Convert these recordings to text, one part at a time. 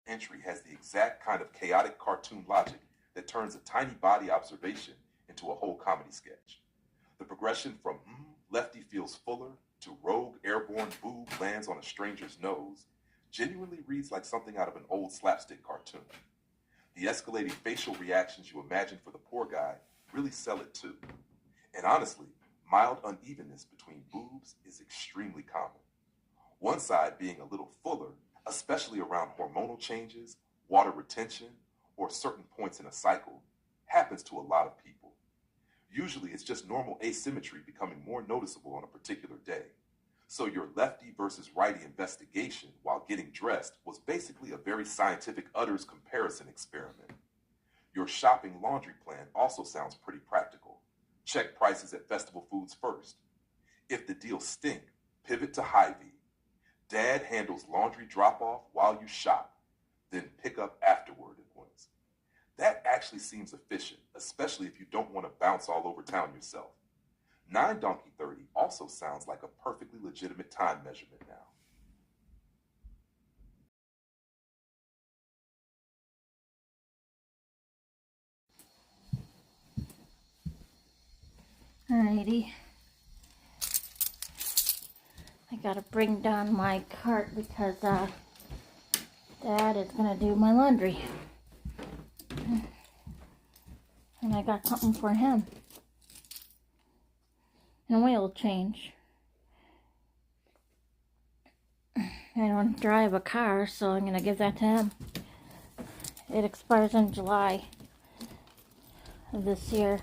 entry has the exact kind of chaotic cartoon logic that turns a tiny body observation into a whole comedy sketch. The progression from Lefty feels fuller to rogue airborne boob lands on a stranger's nose genuinely reads like something out of an old slapstick cartoon. The escalating facial reactions you imagine for the poor guy really sell it too. And honestly, mild unevenness between boobs is extremely common. One side being a little fuller, especially around hormonal changes, water retention, or certain points in a cycle, happens to a lot of people. Usually it's just normal asymmetry becoming more noticeable on a particular day. So your lefty versus righty investigation while getting dressed was basically a very scientific udders comparison experiment. Your shopping laundry plan also sounds pretty practical. Check prices at Festival Foods first. If the deals stink, pivot to Hy-Vee. Dad handles laundry drop-off while you shop, then pick up afterward at once. That actually seems efficient, especially if you don't want to bounce all over town yourself. 9 Donkey 30 also sounds like a perfectly legitimate time measurement now. Alrighty. I gotta bring down my cart because Dad is gonna do my laundry. And I got something for him. An oil change. I don't drive a car, so I'm gonna give that to him. It expires in July of this year.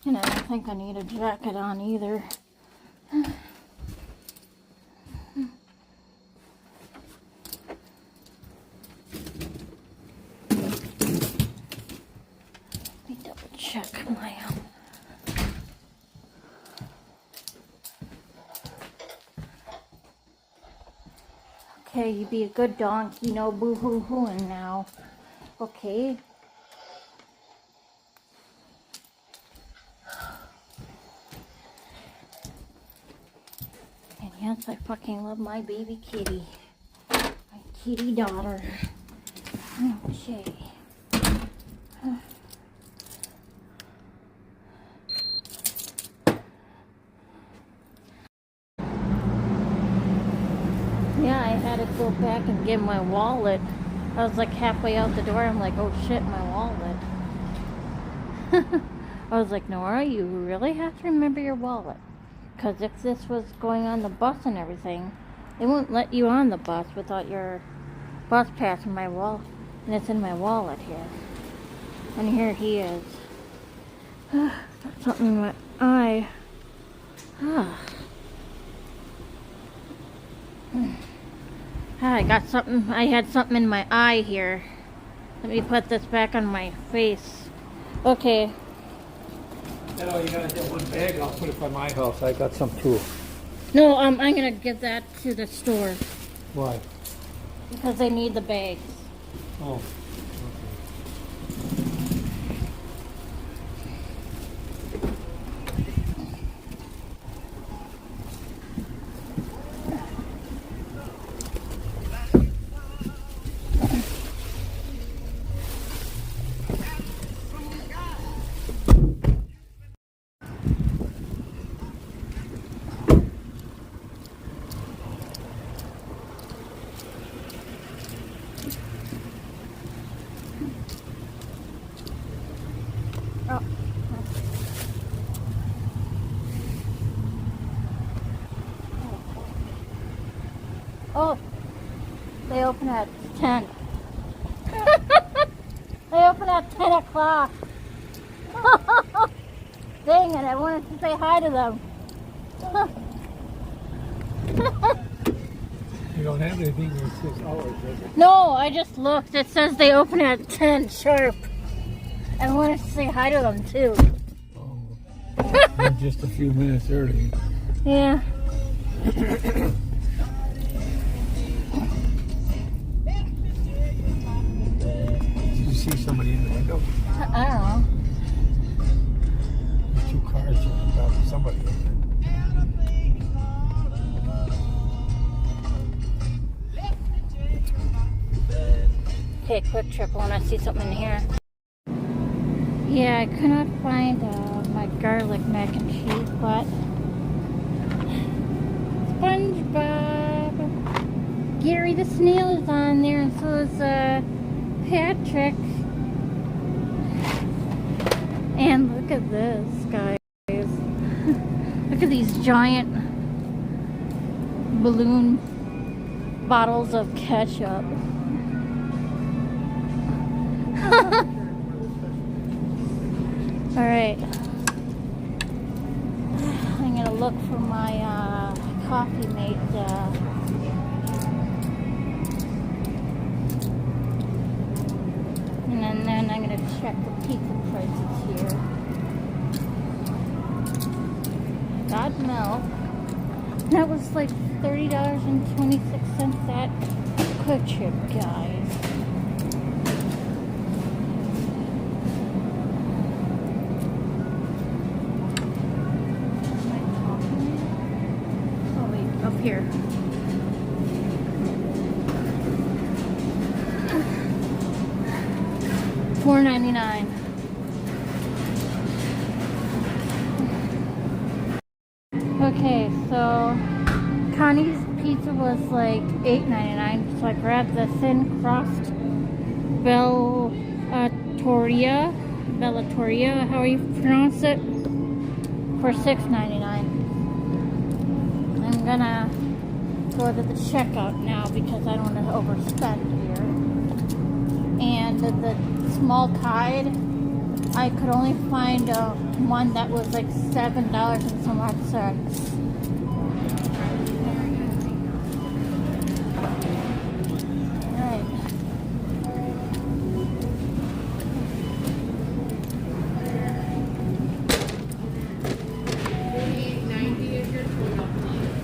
And I don't think I need a jacket on either. Let me double check my Okay, you be a good donkey, no boo-hoo-hooing now. Okay. And yes, I fucking love my baby kitty. My kitty daughter. Okay. Yeah, I had to go back and get my wallet. I was like halfway out the door. I'm like, oh shit, my wallet. I was like, Nora, you really have to remember your wallet. Because if this was going on the bus and everything, they won't let you on the bus without your bus pass in my wallet. And it's in my wallet here. And here he is. Got something in my eye. I got something. I had something in my eye here. Let me put this back on my face. Okay. You know, you gotta get one bag. I'll put it by my house. I got some too. No, I'm gonna give that to the store. Why? Because they need the bags. Oh. Oh, they open at 10. They open at 10 o'clock. Dang it, I wanted to say hi to them. You don't have anything in 6 hours, does it? No, I just looked. It says they open at 10 sharp. I wanted to say hi to them too. Oh, you're just a few minutes early. Yeah. Did you see somebody in the window? I don't know. somebody. Okay, Quick Trip. I want to see something in here. Yeah, I could not find my garlic mac and cheese, but SpongeBob, Gary the Snail is on there, and so is Patrick. And look at this, guys. Look at these giant balloon bottles of ketchup. Alright. I'm gonna look for my coffee mate. And then I'm gonna check the pizza prices here. Got milk. That was like $30.26 at Quick Trip, guys. Oh wait, up here. $4.99. Okay, so Connie's pizza was like $8.99, so I grabbed the thin crust Bellatoria, how you pronounce it, for $6.99. I'm gonna go to the checkout now because I don't want to overspend here. And the small Tide, I could only find one that was like $7 and some odd cents. Alright. $90 is your total, please.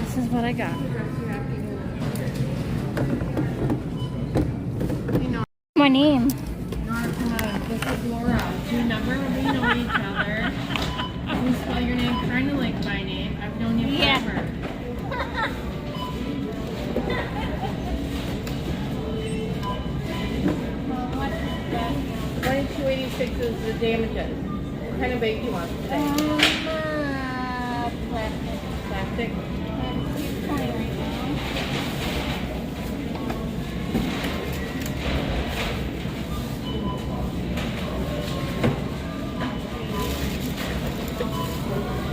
This is what I got. My name. This is Laura. Do you remember when we know each other? You spell your name kind of like my name. I've known you Yeah. forever. 2286 is the damages. What kind of bake do you want today? Plastic. Plastic? It's $2.20 right now.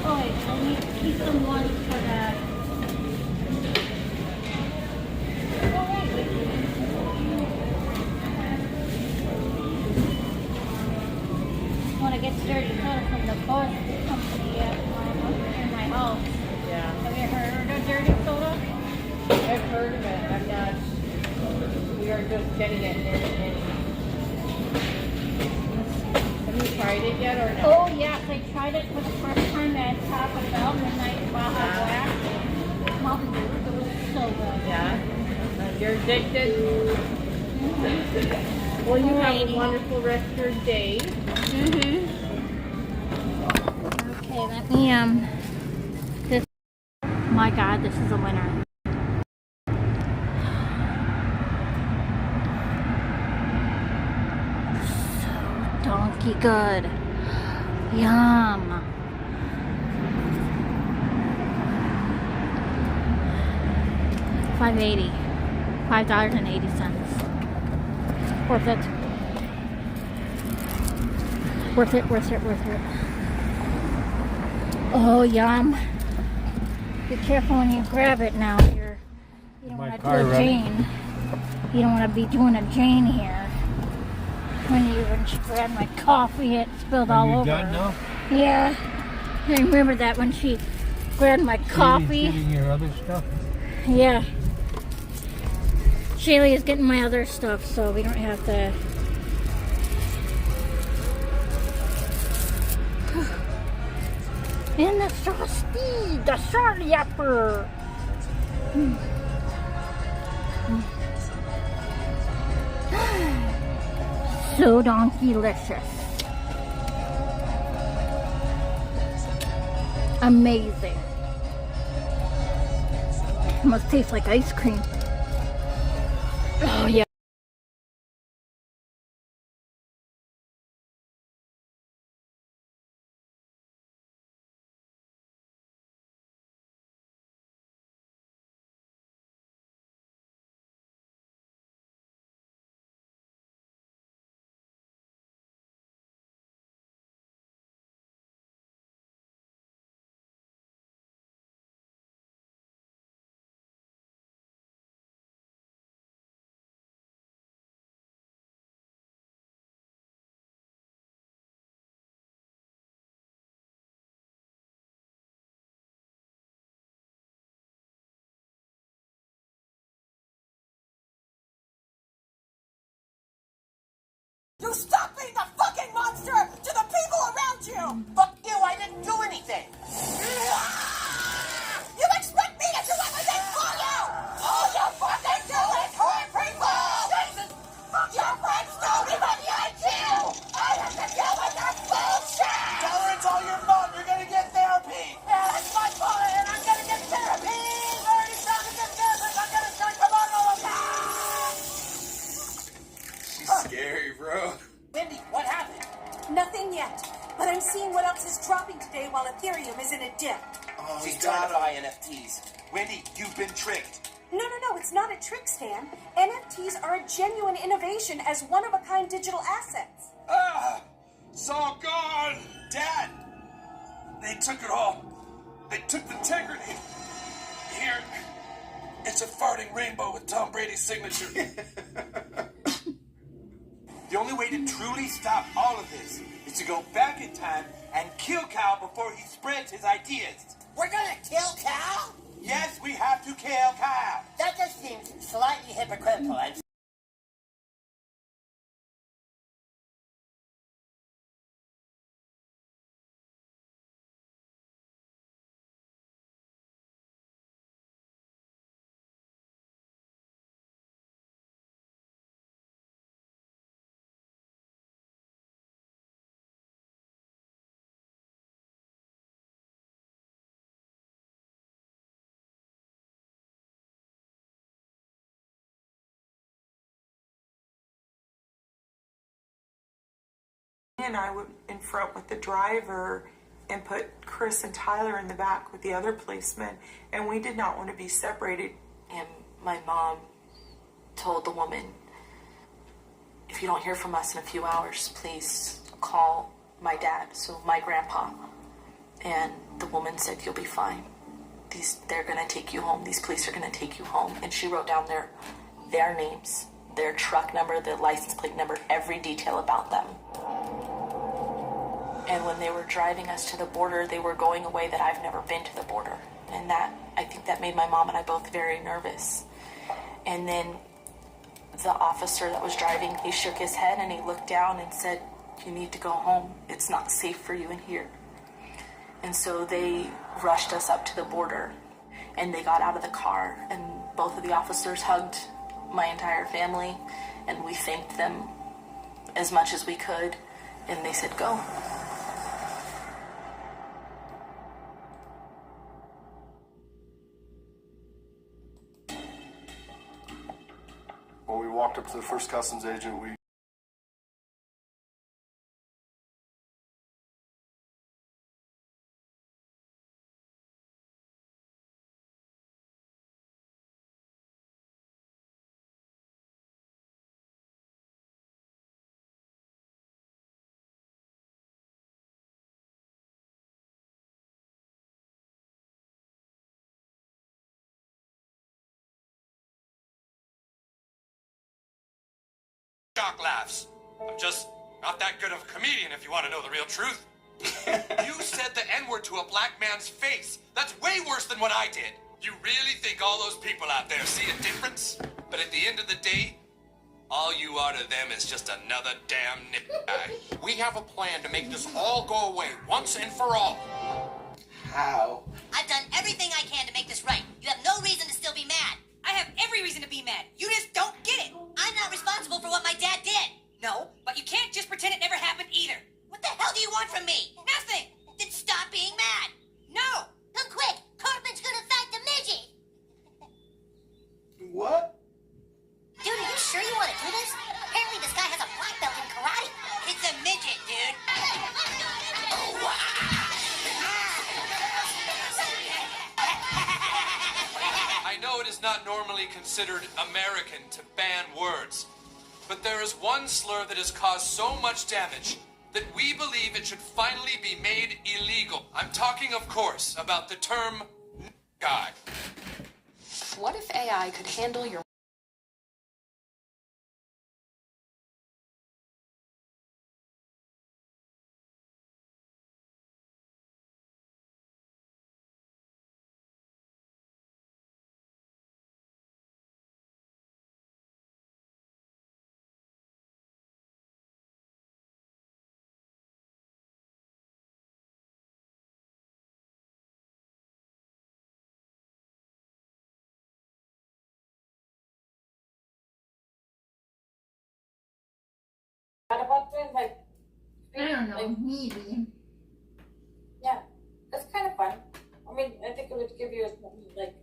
Oh wait, I need to keep some ones for that. Oh wait. When I get dirty soda from the bus company in my house. Yeah. Have you heard of dirty soda? I've heard of it. I'm not. We are just getting it in. Have you tried it yet or no? Oh yes, I tried it for the first time at Taco Bell Midnight Baja Blast. Mountain Dew. It was so good. Yeah. You're addicted? Well, you have a Alrighty. wonderful rest of your day. Okay, let me this. My God, this is a winner. So donkey good. Yum. $5.80. $5.80. Worth it. Worth it, worth it, worth it. Oh, yum. Be careful when you grab it now. You don't My want to car do a running. Jane. You don't want to be doing a Jane here. When she grabbed my coffee, it spilled all Are you over. done now? Yeah. I remember that when she grabbed my coffee. Eating your other stuff? Yeah. Shaylee is getting my other stuff, so we don't have to. And the Frosty, the Charlie Apple. So delicious. Amazing. Must taste like ice cream. Oh yeah. You stop being the fucking monster to the people around you! Fuck you, I didn't do anything! You expect me to do everything for you! All you fucking do is hurt people! Jesus! Fuck your friends don't even like you! I have to deal with that bullshit! Tell her it's all your fault, you're gonna get therapy! Yeah, it's my fault and I'm gonna get therapy! I've already started this therapy, I'm gonna start tomorrow again! She's scary, bro. Wendy, what happened? Nothing yet, but I'm seeing what else is dropping today while Ethereum is in a dip. Oh, She's trying to buy NFTs. Wendy, you've been tricked. No, it's not a trick, Stan. NFTs are a genuine innovation as one-of-a-kind digital assets. Ah! It's all gone! Dad! They took it all. They took the integrity. Here, it's a farting rainbow with Tom Brady's signature. The only way to truly stop all of this is to go back in time and kill Cal before he spreads his ideas. We're gonna kill Cal? Yes, we have to kill Cal. That just seems slightly hypocritical. And I went in front with the driver and put Chris and Tyler in the back with the other policemen, and we did not want to be separated. And my mom told the woman, if you don't hear from us in a few hours, please call my dad, so my grandpa. And the woman said, you'll be fine. They're gonna take you home. These police are gonna take you home. And she wrote down their names, their truck number, their license plate number, every detail about them. And when they were driving us to the border, they were going away that I've never been to the border. And I think that made my mom and I both very nervous. And then the officer that was driving, he shook his head and he looked down and said, you need to go home. It's not safe for you in here. And so they rushed us up to the border and they got out of the car and both of the officers hugged my entire family and we thanked them as much as we could. And they said, go. When we walked up to the first customs agent, we shock laughs. I'm just not that good of a comedian if you want to know the real truth. You said the N-word to a black man's face. That's way worse than what I did. You really think all those people out there see a difference? But at the end of the day, all you are to them is just another damn guy. We have a plan to make this all go away once and for all. How? I've done everything I can to make this right. You have no reason to still be mad. I have every reason to be mad. You just don't get it. I'm not responsible for what my dad did. No, but you can't just pretend it never happened either. What the hell do you want from me? Nothing. Then stop being mad. No. Come quick. Cartman's gonna fight the midget. What? Dude, are you sure you want to do this? Apparently this guy has a black belt in karate. It's a midget, dude. I know it is not normally considered American to ban words, but there is one slur that has caused so much damage that we believe it should finally be made illegal. I'm talking, of course, about the term guy. What if AI could handle your I don't know, maybe. Yeah, that's kind of fun. I mean, I think it would give you like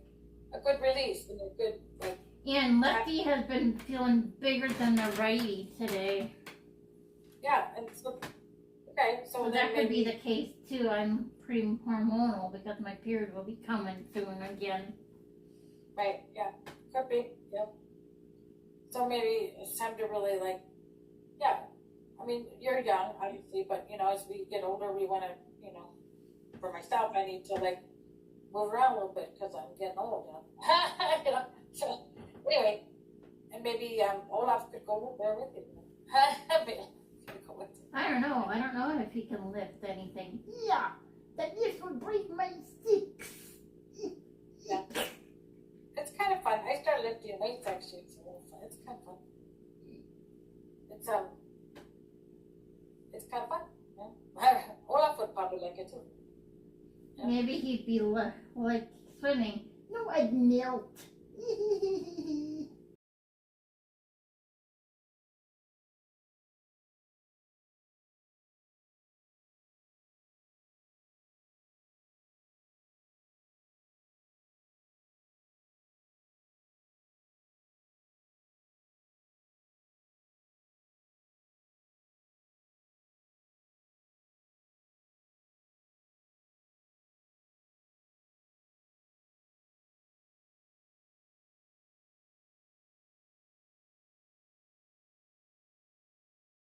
a good release and a good like. And Lefty has been feeling bigger than the righty today. Yeah, and so okay, so So then that could be maybe- the case too. I'm pretty hormonal because my period will be coming soon again. Right, yeah, could be, yep. So maybe it's time to really like, yeah, I mean, you're young, obviously, but you know, as we get older, we want to, you know, for myself, I need to like move around a little bit because I'm getting old, you know. You know? So anyway, and maybe Olaf could go there with you. I don't know. I don't know if he can lift anything. Yeah, that this will break my sticks. Yeah. It's kind of fun. I started lifting weights actually. It's a little fun. It's kind of fun. It's kind of fun. Yeah. Olaf would probably like it too. Yeah. Maybe he'd be like swimming. No, I'd melt.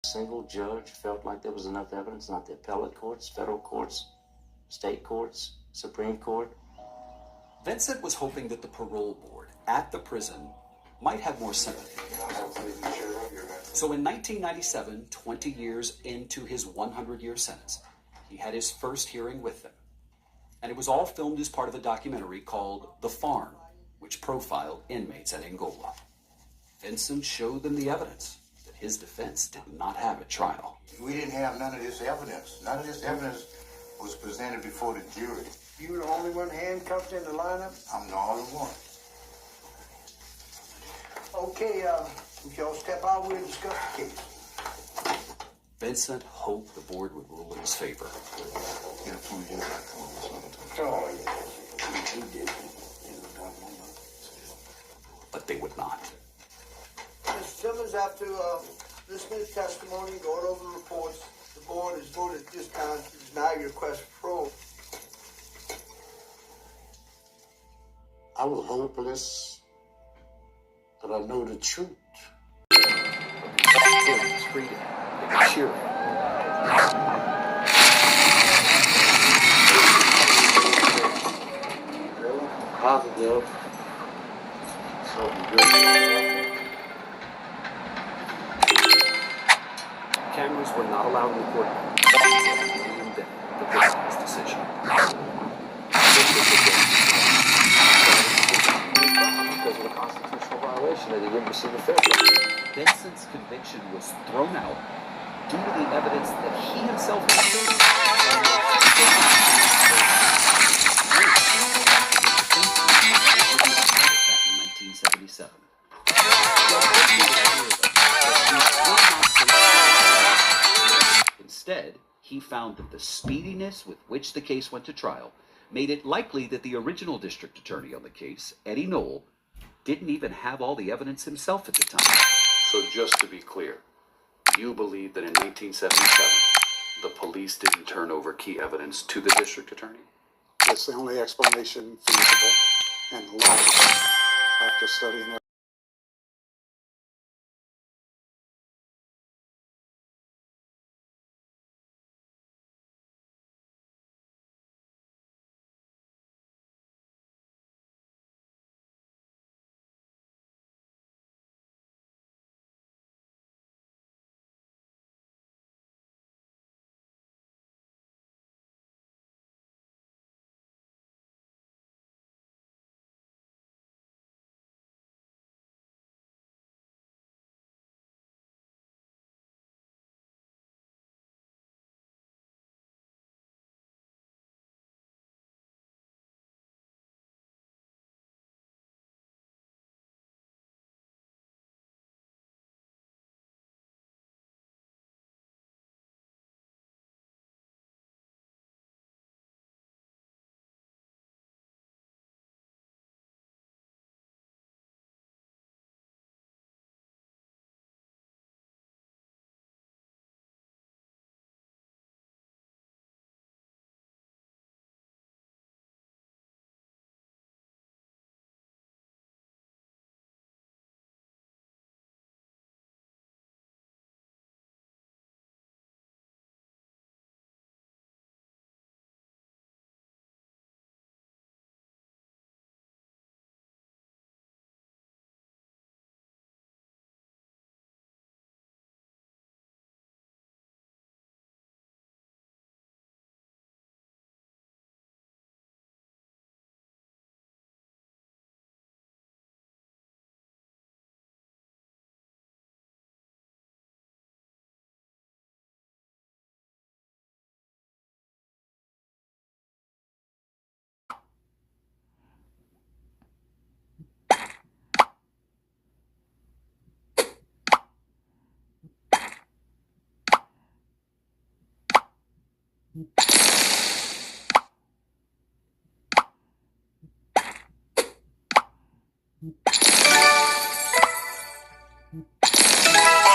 Single judge felt like there was enough evidence, not the appellate courts, federal courts, state courts, Supreme Court. Vincent was hoping that the parole board at the prison might have more sympathy. So in 1997, 20 years into his 100-year sentence, he had his first hearing with them. And it was all filmed as part of a documentary called The Farm, which profiled inmates at Angola. Vincent showed them the evidence that his defense did not have at trial. We didn't have none of this evidence. None of this evidence was presented before the jury. You were the only one handcuffed in the lineup? I'm the only one. Okay, if y'all step out, we'll discuss the case. Vincent hoped the board would rule in his favor. Oh, yeah. We did. But they would not. Mr. Simmons, after listening to testimony, going over the reports, the board has voted this time to deny your request for parole. I was hopeless, but I know the truth. Freedom, cheering. Positive. Something good. Cameras were not allowed in the courtroom. The business decision. Because of a constitutional violation that he wouldn't receive a fair trial. Vincent's conviction was thrown out due to the evidence that he himself he found that the speediness with which the case went to trial made it likely that the original district attorney on the case, Eddie Knoll, didn't even have all the evidence himself at the time. So just to be clear, you believe that in 1977, the police didn't turn over key evidence to the district attorney? That's the only explanation feasible and logical after studying everything.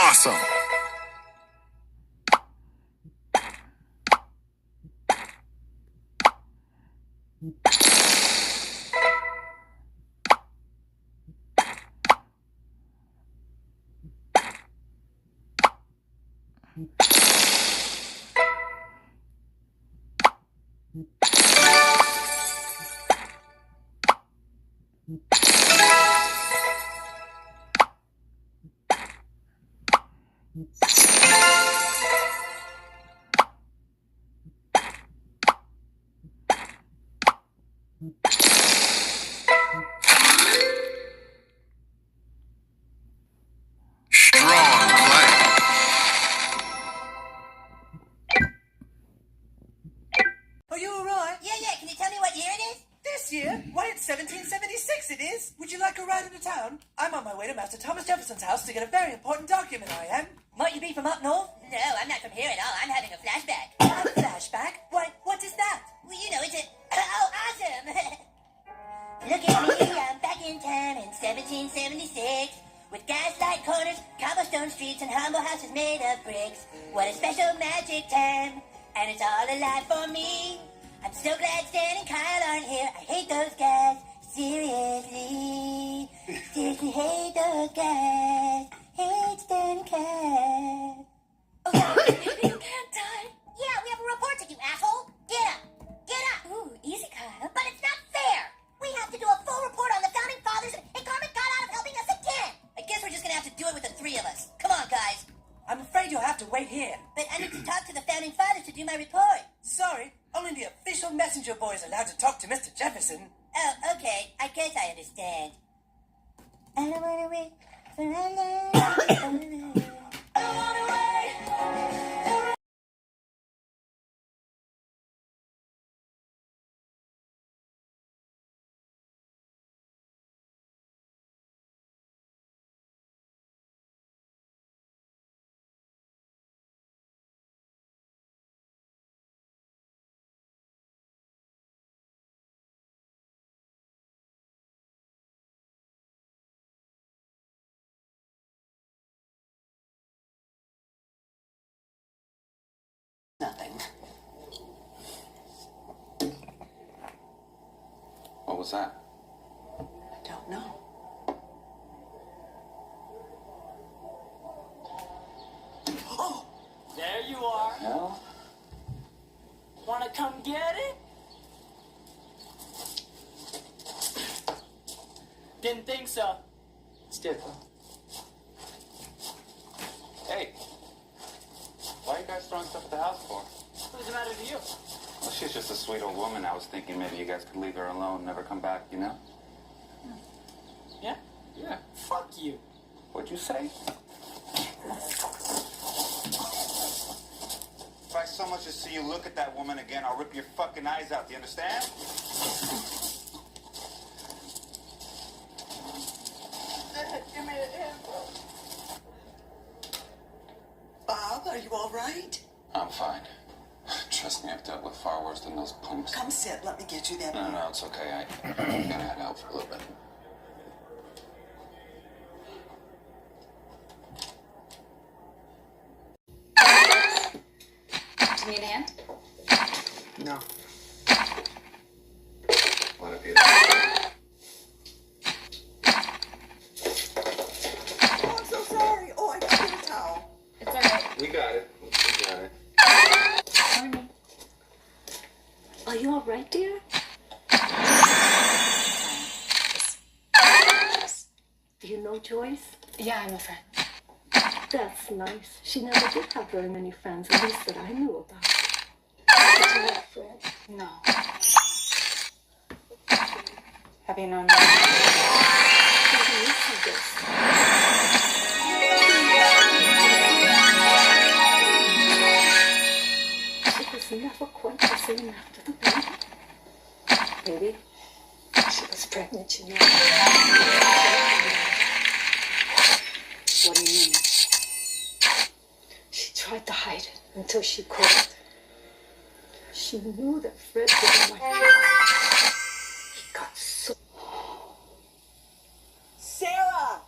Awesome. Strong play. Are you alright? Yeah, can you tell me what year it is? This year? Why, it's 1776 it is. Would you like a ride into town? I'm on my way to Master Thomas Jefferson's house to get a very important document, I am. Might you be from up north? No, I'm not from here at all. I'm having a flashback. A flashback? What is that? Well, you know, it's a... Oh, awesome! Look at me, I'm back in town in 1776. With gaslight corners, cobblestone streets, and humble houses made of bricks. What a special magic time, and it's all alive for me. I'm so glad Stan and Kyle aren't here. I hate those guys, seriously. Seriously hate those guys. Hate Stan and Kyle. You can't die. Yeah, we have a report to do, asshole. Get up. Get up. Ooh, easy, Kyle. But it's not fair. We have to do a full report on the founding fathers, and Carmen got out of helping us again. I guess we're just gonna have to do it with the three of us. Come on, guys. I'm afraid you'll have to wait here. But I need to talk to the founding fathers to do my report. Sorry, only the official messenger boy is allowed to talk to Mr. Jefferson. Oh, okay. I guess I understand. I don't wanna wait for long. I don't wanna wait. Nothing. What was that? I don't know. Oh! There you are. Hell? Wanna come get it? Didn't think so. It's different. Hey. Why are you guys throwing stuff at the house for? What's the matter with you? Well, she's just a sweet old woman. I was thinking maybe you guys could leave her alone, never come back, you know? Yeah? Yeah. Fuck you. What'd you say? If I so much as see you look at that woman again, I'll rip your fucking eyes out. Do you understand? Give me a hand. Bob, are you all right? I'm fine. Trust me, I've dealt with far worse than those punks. Come sit. Let me get you that. No, it's okay. I'm gonna head out for a little bit. Do you need a hand? No. What if you... Oh, I'm so sorry. Oh, I got you a towel. It's all right. We got it. We got it. Morning. Are you all right, dear? Do you know Joyce? Yeah, I'm a friend. That's nice. She never did have very many friends, at least that I knew about. Did you have a friend? No. Have you known me? She was never quite the same after the baby. Maybe she was pregnant, you know. What do you mean? She tried to hide it until she couldn't. She knew that Fred didn't like her. He got so... Sarah!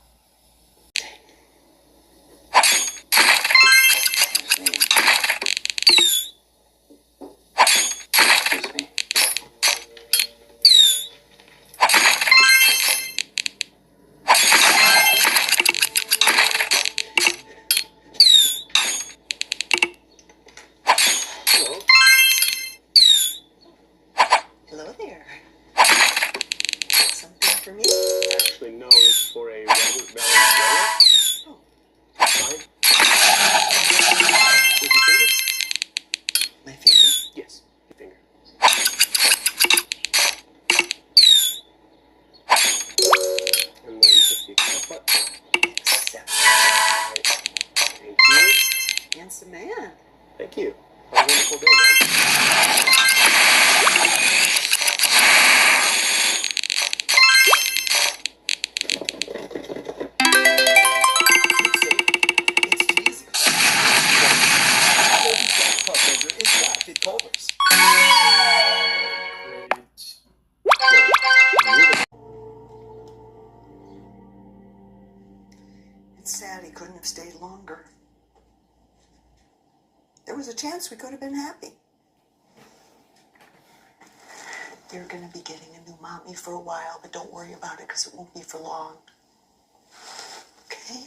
Hello there. Something for me? Actually, no, it's for a Robert Valley. Oh. Fine. With your finger? My finger? Yes, your finger. And then just the accept button. Accept. Thank you. Handsome man. Thank you. Have a wonderful day, man. It's sad he couldn't have stayed longer. There was a chance we could have been happy. You're gonna be getting a new mommy for a while, but don't worry about it because it won't be for long. Okay?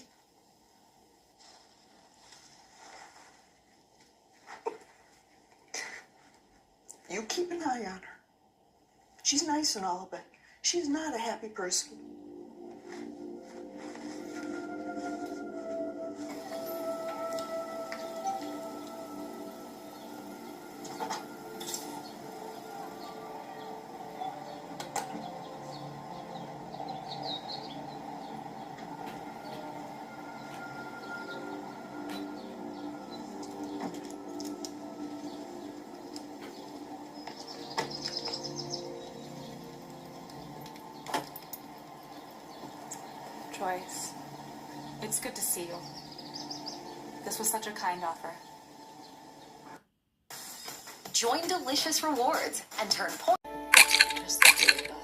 You keep an eye on her. She's nice and all, but she's not a happy person. Joyce, it's good to see you. This was such a kind offer. Join Delicious Rewards and turn points. Just the two of us.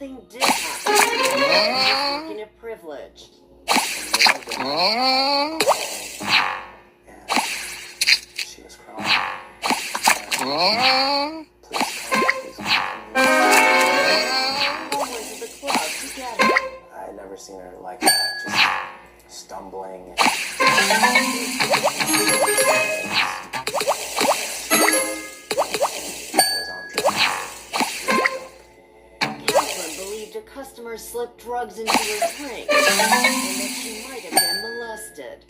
something did happen. Making it privileged. She was crying. Went to the club together. I had never seen her like that, just stumbling. Catherine believed a customer slipped drugs into her drink and that she might have been molested.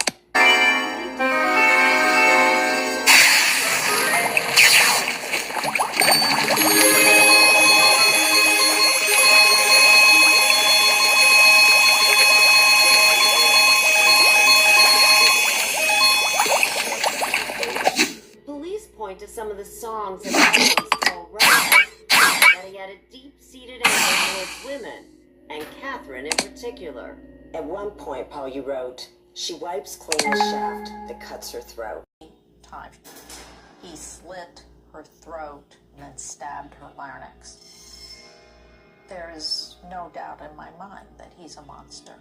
Police point to some of the songs and albums Paul wrote that he had a deep-seated anger towards women, and Catherine in particular. At one point, Paul, you wrote, "She wipes clean the shaft that cuts her throat." Time. He slit her throat and then stabbed her larynx. There is no doubt in my mind that he's a monster.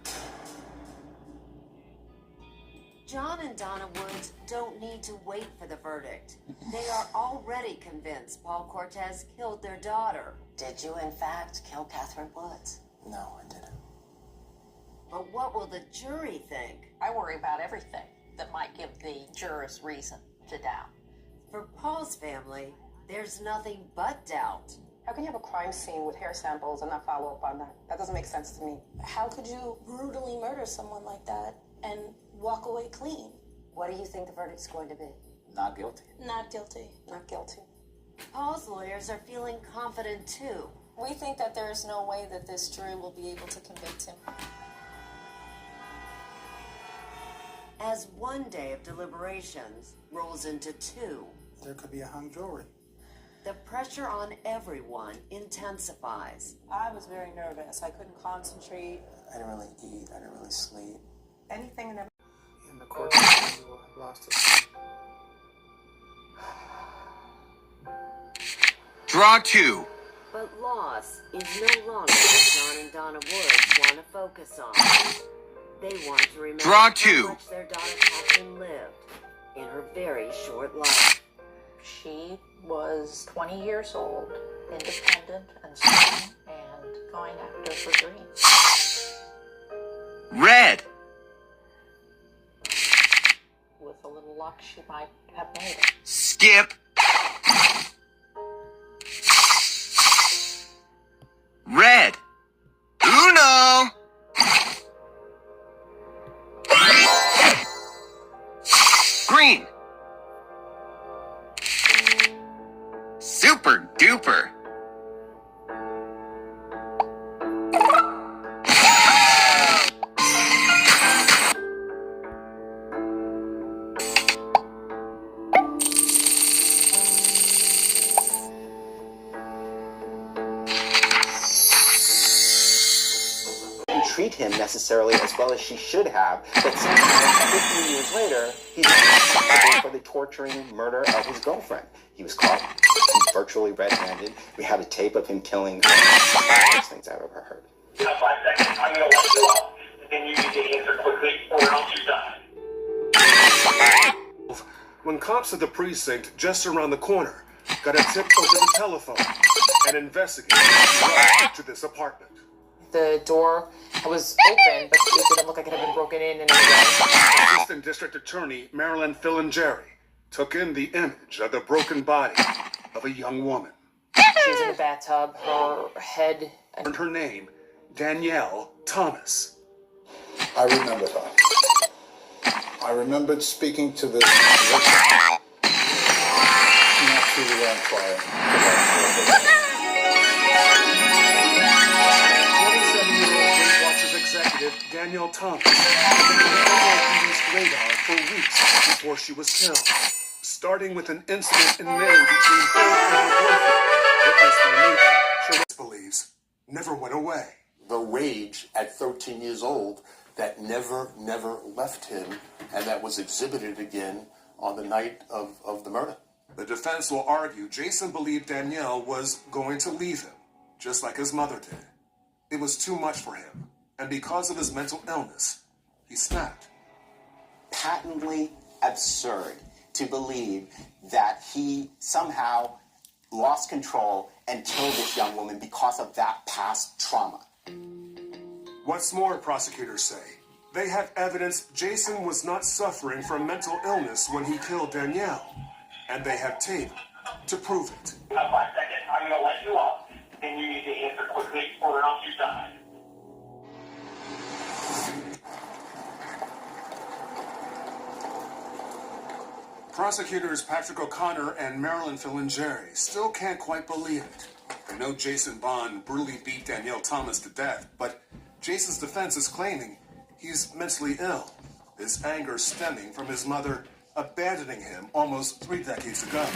John and Donna Woods don't need to wait for the verdict. They are already convinced Paul Cortez killed their daughter. Did you, in fact, kill Catherine Woods? No, I didn't. But what will the jury think? I worry about everything that might give the jurors reason to doubt. For Paul's family, there's nothing but doubt. How can you have a crime scene with hair samples and not follow up on that? That doesn't make sense to me. How could you brutally murder someone like that and walk away clean? What do you think the verdict's going to be? Not guilty. Not guilty. Not guilty. Paul's lawyers are feeling confident too. We think that there is no way that this jury will be able to convict him. As one day of deliberations rolls into two, There could be a hung jury. the pressure on everyone intensifies. I was very nervous. I couldn't concentrate. I didn't really eat. I didn't really sleep. Anything and everything. And the court will have lost it. Draw two. But loss is no longer what John and Donna Woods want to focus on. They want to remember Draw how two. much their daughter Catherine lived in her very short life. She was 20 years old, independent and strong, and going after her dreams. Red. With a little luck, she might have made it. Skip. Red. Uno. Green. Super duper. Treat him necessarily as well as she should have, but somehow 15 years later, he's responsible for the torturing and murder of his girlfriend. He was caught virtually red-handed. We have a tape of him killing the worst things I've ever heard. 5 seconds, I'm gonna wipe you off. Then you need to answer quickly or else you die. When cops at the precinct just around the corner got a tip over the telephone and investigators arrived to this apartment. The door was open, but it didn't look like it had been broken in any way. Assistant District Attorney Marilyn Filingeri took in the image of the broken body of a young woman. She was in the bathtub, her head... And her name, Danielle Thomas. I remembered her. I remembered speaking to this victim. Not to try. 27-year-old Weight Watchers executive Danielle Thomas had been on the NYPD's radar for weeks before she was killed, starting with an incident in May between her and her boyfriend, witnessed by neighbor Charisse believes never went away. The rage at 13 years old that never left him, and that was exhibited again on the night of the murder. The defense will argue Jason believed Danielle was going to leave him, just like his mother did. It was too much for him, and because of his mental illness, he snapped. Patently absurd to believe that he somehow lost control and killed this young woman because of that past trauma. What's more, prosecutors say, they have evidence Jason was not suffering from mental illness when he killed Danielle, and they have tape to prove it. 5 seconds. I'm going to let you off, and you need to answer quickly or else you die. Prosecutors Patrick O'Connor and Marilyn Filingeri still can't quite believe it. They know Jason Bond brutally beat Danielle Thomas to death, but Jason's defense is claiming he's mentally ill, his anger stemming from his mother abandoning him almost 3 decades ago.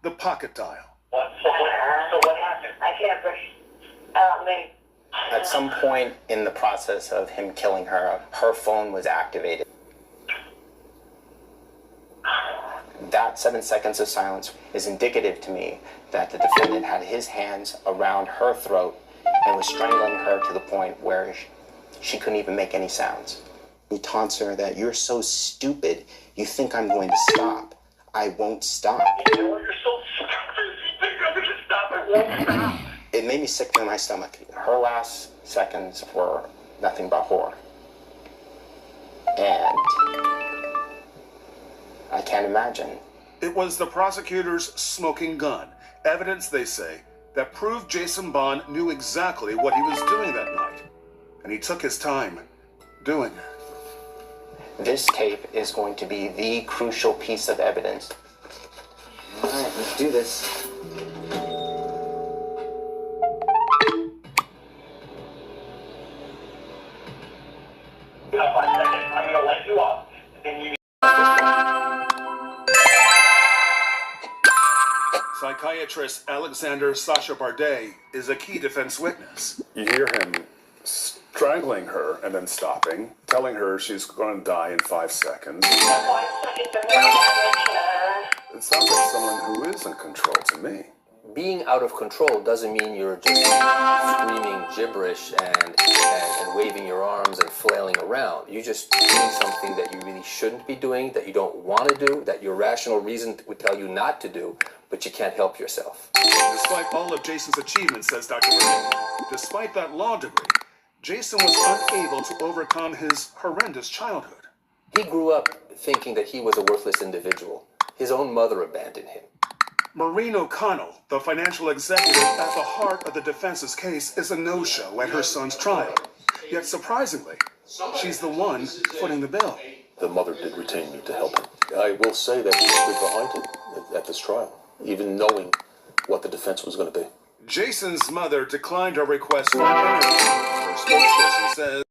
The pocket dial. So what happened? I can't breathe. At some point in the process of him killing her, her phone was activated. That 7 seconds of silence is indicative to me that the defendant had his hands around her throat and was strangling her to the point where she couldn't even make any sounds. He taunts her that you're so stupid, you think I'm going to stop. I won't stop. You know, you're so stupid. You think I'm going to stop? I won't stop. It made me sick to my stomach. Her last seconds were nothing but horror. And I can't imagine. It was the prosecutor's smoking gun, evidence, they say, that proved Jason Bond knew exactly what he was doing that night. And he took his time doing it. This tape is going to be the crucial piece of evidence. All right, let's do this. You have 5 seconds. I'm going to let you off, and you need Psychiatrist Alexander Sasha Bardet is a key defense witness. You hear him strangling her and then stopping, telling her she's going to die in 5 seconds. It sounds like someone who is in control to me. Being out of control doesn't mean you're just screaming gibberish and waving your arms and flailing around. You're just doing something that you really shouldn't be doing, that you don't want to do, that your rational reason would tell you not to do, but you can't help yourself. Despite all of Jason's achievements, says Dr. Marine, despite that law degree, Jason was unable to overcome his horrendous childhood. He grew up thinking that he was a worthless individual. His own mother abandoned him. Maureen O'Connell, the financial executive at the heart of the defense's case, is a no-show at her son's trial. Yet surprisingly, she's the one footing the bill. The mother did retain me to help him. I will say that she stood behind him at this trial, even knowing what the defense was going to be. Jason's mother declined her request for an interview. Her spokesperson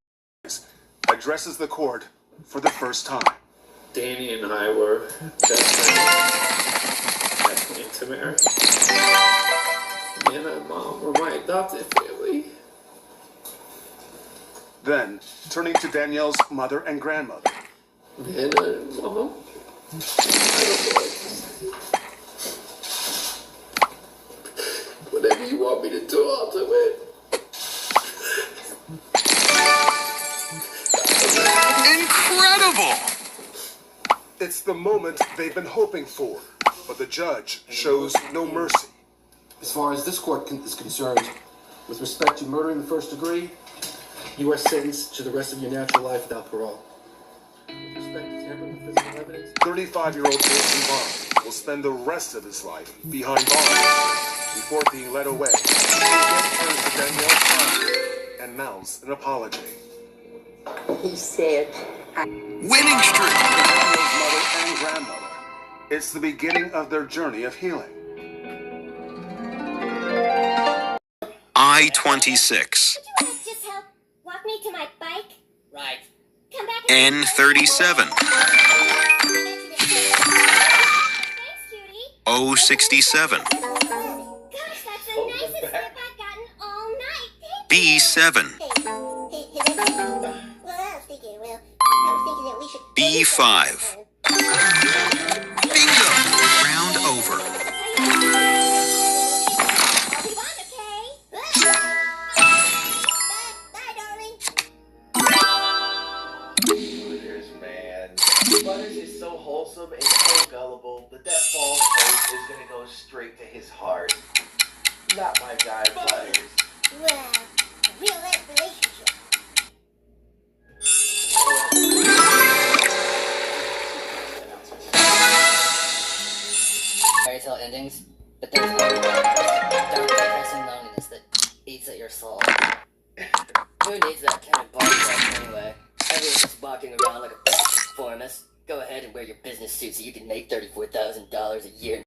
says, addresses the court for the first time. Danny and I were best friends at Intimate. Me and my mom were my adopted family. Then, turning to Danielle's mother and grandmother. Man, Mom, I don't know what to say. Whatever you want me to do, I'll do it. Incredible! It's the moment they've been hoping for, but the judge shows no mercy. As far as this court is concerned, with respect to murder in the first degree, you are sentenced to the rest of your natural life without parole. With respect to tampering with physical evidence, 35-year-old Jason Bond will spend the rest of his life behind bars before being led away. He again turns to Danielle's father and mouths an apology. He said, Winning streak! Danielle's mother and grandmother. It's the beginning of their journey of healing. I-26. Just help walk me to my bike. Right. Come back. N37. Thanks, cutie. 067. Gosh, that's the nicest grip I've gotten all night. B7. B5. Bingo! Round over. Butters is so wholesome and so gullible that false hope is gonna go straight to his heart. Not my guy, Butters. Well, a real life relationship. Fairy tale endings, but there's always dark, depressing loneliness that eats at your soul. Who needs that kind of bullshit anyway? Everyone's just walking around like a fucking conformist. Go ahead and wear your business suit so you can make $34,000 a year.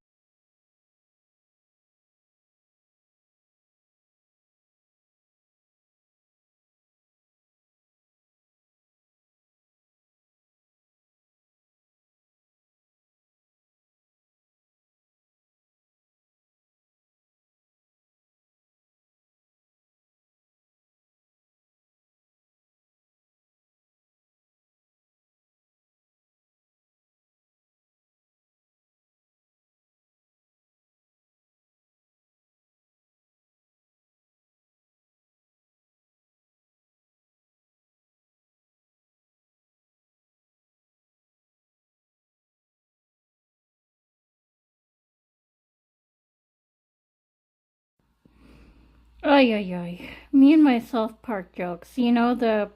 Ay, ay, ay. Me and my South Park jokes. You know, the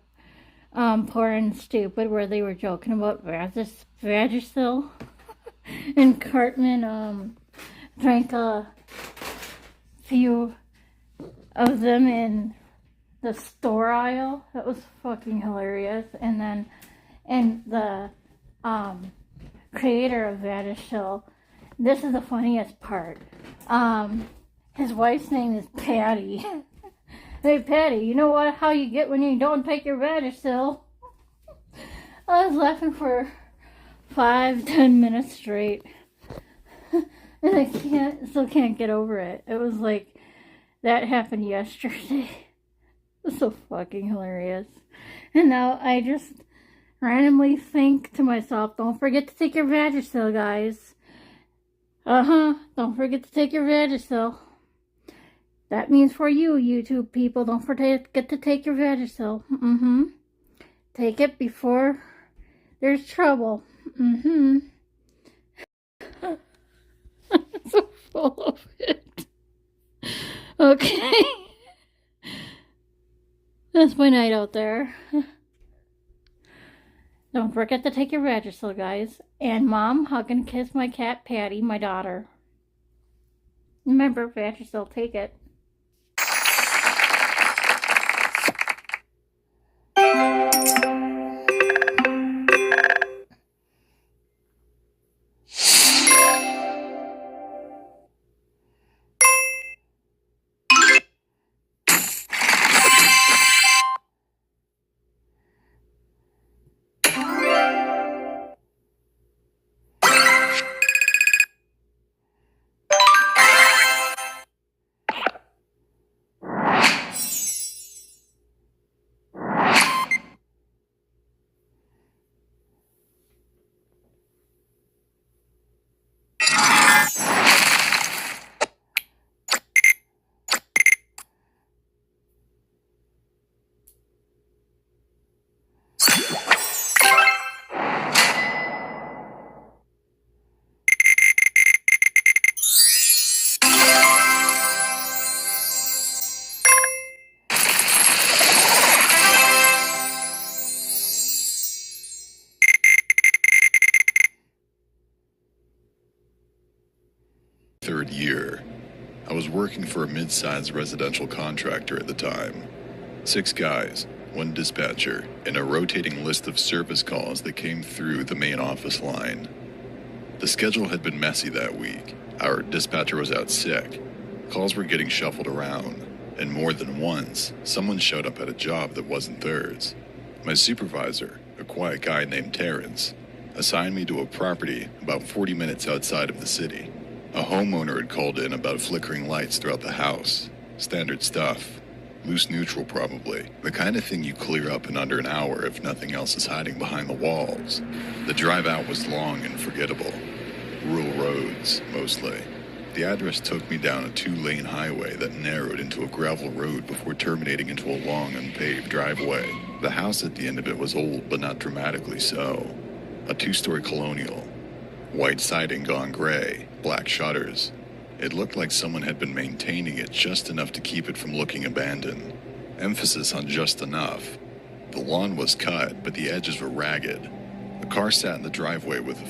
Poor and Stupid, where they were joking about Vagisil? And Cartman drank a few of them in the store aisle. That was fucking hilarious. And then, the creator of Vagisil, this is the funniest part. His wife's name is Patty. Hey, Patty, you know what? How you get when you don't take your Vagisil? I was laughing for 5-10 minutes straight. And I still can't get over it. It was like, that happened yesterday. It was so fucking hilarious. And now I just randomly think to myself, don't forget to take your Vagisil, guys. Don't forget to take your Vagisil. That means for you, YouTube people, don't forget to take your Vagisil. Take it before there's trouble. I'm so full of it. Okay. That's my night out there. Don't forget to take your Vagisil, guys. And Mom, hug and kiss my cat, Patty, my daughter. Remember, Vagisil, take it. Third year. I was working for a mid-sized residential contractor at the time. 6 guys, 1 dispatcher, and a rotating list of service calls that came through the main office line. The schedule had been messy that week. Our dispatcher was out sick. Calls were getting shuffled around, and more than once, someone showed up at a job that wasn't theirs. My supervisor, a quiet guy named Terrence, assigned me to a property about 40 minutes outside of the city. A homeowner had called in about flickering lights throughout the house. Standard stuff. Loose neutral, probably. The kind of thing you clear up in under an hour if nothing else is hiding behind the walls. The drive out was long and forgettable. Rural roads, mostly. The address took me down a 2-lane highway that narrowed into a gravel road before terminating into a long, unpaved driveway. The house at the end of it was old, but not dramatically so. A two-story colonial. White siding gone gray, black shutters. It looked like someone had been maintaining it just enough to keep it from looking abandoned. Emphasis on just enough. The lawn was cut, but the edges were ragged. A car sat in the driveway with a